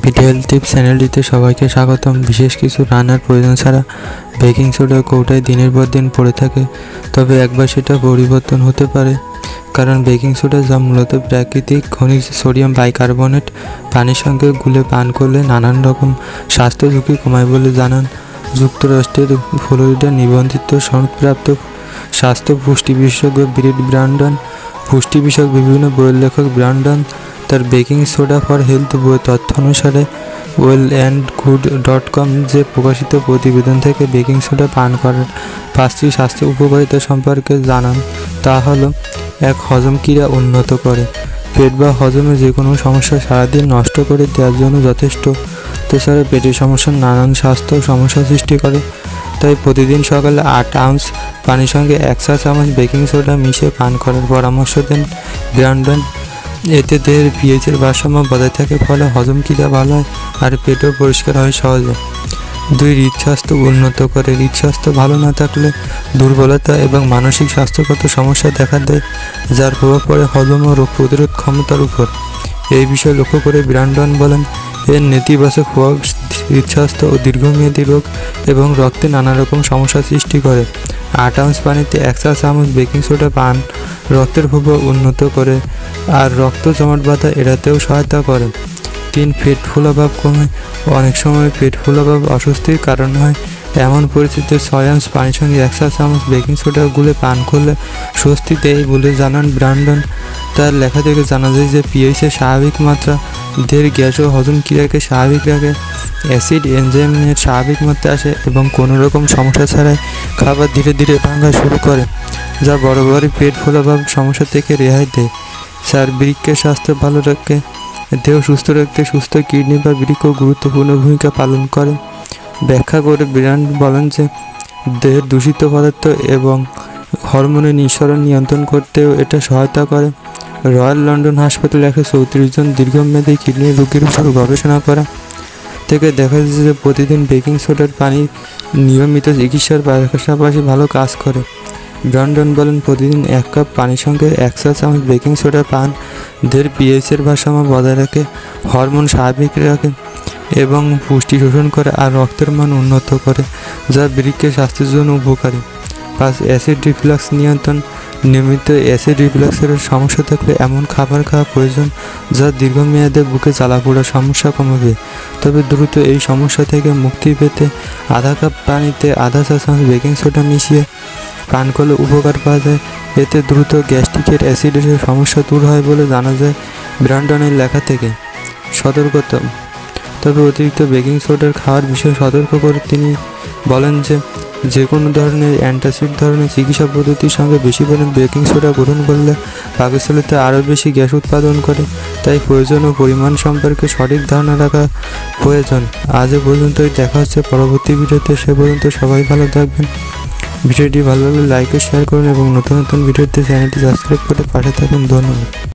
Video tips চ্যানেলটিতে সবাইকে স্বাগতম। বিশেষ কিছু রান্নার প্রয়োজন ছাড়া বেকিং সোডা কৌটায় দিনের পর দিন পড়ে থাকে, তবে একবার সেটা পরিবর্তন হতে পারে। কারণ বেকিং সোডা, যা মূলত প্রাকৃতিক খনিজ সোডিয়াম বাইকার্বনেট, পানির সঙ্গে গুলে পান করলে নানান রকম স্বাস্থ্য ঝুঁকি কমায় বলে জানান যুক্তরাষ্ট্রের ফ্লোরিডা নিবন্ধিত সনদপ্রাপ্ত স্বাস্থ্য পুষ্টি বিশেষজ্ঞ ব্রিট ব্র্যান্ডন। পুষ্টি বিষয়ক বিভিন্ন বইয়ের লেখক ব্র্যান্ডন তার বেকিং সোডা ফর হেলথ বইয়ের তথ্য অনুসারে wellandgood.com যে প্রকাশিত প্রতিবেদন থেকে বেকিং সোডা পান করার 5টি স্বাস্থ্য উপকারিতা সম্পর্কে জানান। তা হলো: 1. হজম ক্রিয়া উন্নত করে। পেট বা হজমে যে কোনো সমস্যা সারাদিন নষ্ট করে দেওয়ার জন্য যথেষ্ট। তাছাড়া পেটের সমস্যার নানান স্বাস্থ্য সমস্যা সৃষ্টি করে, তাই প্রতিদিন সকালে 8 আউন্স পানির সঙ্গে 1 চা চামচ বেকিং সোডা মিশিয়ে পান করার পরামর্শ দেন ব্র্যান্ডন। এতে দেহের পিএইচের ভারসাম্য বজায় থাকে, ফলে হজম ক্রিয়া ভালো হয় আর পেটও পরিষ্কার হয় সহজে। 2. হৃদস্বাস্থ্য উন্নত করে। হৃদস্বাস্থ্য ভালো না থাকলে দুর্বলতা এবং মানসিক স্বাস্থ্যগত সমস্যা দেখা দেয়, যার প্রভাব পড়ে হজম ও রোগ প্রতিরোধ ক্ষমতার উপর। এই বিষয় লক্ষ্য করে ব্র্যান্ডন বলেন, এর নেতিবাচক প্রভাব হৃদস্বাস্থ্য ও দীর্ঘমেয়াদী রোগ এবং রক্তে নানা রকম সমস্যা সৃষ্টি করে। 8 আউন্স পানিতে 1 চা চামচ বেকিং সোডা পান রক্তের প্রবাহ উন্নত করে আর রক্ত জমাট বাঁধা এড়াতেও সহায়তা করে। 3. পেট ফুলাভাব কমে। অনেক সময় পেট ফুলাভাব অস্বস্তির কারণ হয়। এমন পরিস্থিতিতে 6 আউন্স পানির সঙ্গে 1 চা চামচ বেকিং সোডা গুলে পান করলে স্বস্তি দেয় বলে জানান ব্র্যান্ডন। তার লেখা থেকে জানা যায় যে পিএইচের স্বাভাবিক মাত্রা দেহের গ্যাস ও হজম ক্রিয়াকে স্বাভাবিক রাখে, অ্যাসিড এনজাইমের স্বাভাবিক মাত্রা আসে এবং কোনো রকম সমস্যা ছাড়াই খাবার ধীরে ধীরে ভাঙা শুরু করে, যা বড় বড় পেট ফুলাভাব সমস্যা থেকে রেহাই দেয়। 4. বৃক্কের স্বাস্থ্য ভালো রাখে। দেহ সুস্থ রাখতে সুস্থ কিডনি বা বৃক্ক গুরুত্বপূর্ণ ভূমিকা পালন করে। ব্যাখ্যা করে ব্র্যান্ড বলেন যে দেহের দূষিত পদার্থ এবং হরমোনের নিঃসরণ নিয়ন্ত্রণ করতেও এটা সহায়তা করে। রয়্যাল লন্ডন হাসপাতাল 134 জন দীর্ঘমেয়াদী কিডনি রোগীর উপর গবেষণা করা থেকে দেখা যাচ্ছে যে প্রতিদিন বেকিং সোডার পানি নিয়মিত চিকিৎসার পাশাপাশি ভালো কাজ করে। ব্র্যান্ডন বলেন, প্রতিদিন 1 কাপ পানির সঙ্গে 1 চা চামচ বেকিং সোডা পান দেহের পিএইচের ভারসাম্য বজায় রাখে, হরমোন স্বাভাবিক রাখে এবং পুষ্টি শোষণ করে আর রক্তের মান উন্নত করে, যা বৃক্কের স্বাস্থ্যের জন্য উপকারী। 5. অ্যাসিড রিফ্লাক্স নিয়ন্ত্রণ। নিয়মিত অ্যাসিড রিফ্লাক্সের সমস্যা থাকলে এমন খাবার খাওয়া প্রয়োজন যা দীর্ঘমেয়াদে বুকে জ্বালাপোড়ার সমস্যা কমাবে। তবে দ্রুত এই সমস্যা থেকে মুক্তি পেতে আধা কাপ পানিতে আধা চা চামচ বেকিং সোডা মিশিয়ে পান করলে উপকার পাওয়া যায়। এতে দ্রুত গ্যাস্ট্রিকের অ্যাসিডের সমস্যা দূর হয় বলে জানা যায় ব্র্যান্ডনের লেখা থেকে। সতর্কতা। তবে অতিরিক্ত বেকিং সোডার খাওয়ার বিষয়ে সতর্ক করে তিনি বলেন যে কোনো ধরনের অ্যান্টাসিড ধরনের চিকিৎসা পদ্ধতির সঙ্গে বেশি পরিমাণ বেকিং সোডা গ্রহণ করলে পাকস্থলীতে আরও বেশি গ্যাস উৎপাদন করে, তাই প্রয়োজন ও পরিমাণ সম্পর্কে সঠিক ধারণা রাখা প্রয়োজন। আজ এ পর্যন্তই, দেখা হচ্ছে পরবর্তী ভিডিওতে। সে পর্যন্ত সবাই ভালো থাকবেন। ভিডিওটি ভালো লাগলে লাইক ও শেয়ার করুন এবং নতুন নতুন ভিডিওতে চ্যানেলটি সাবস্ক্রাইব করে পাশে থাকুন। ধন্যবাদ।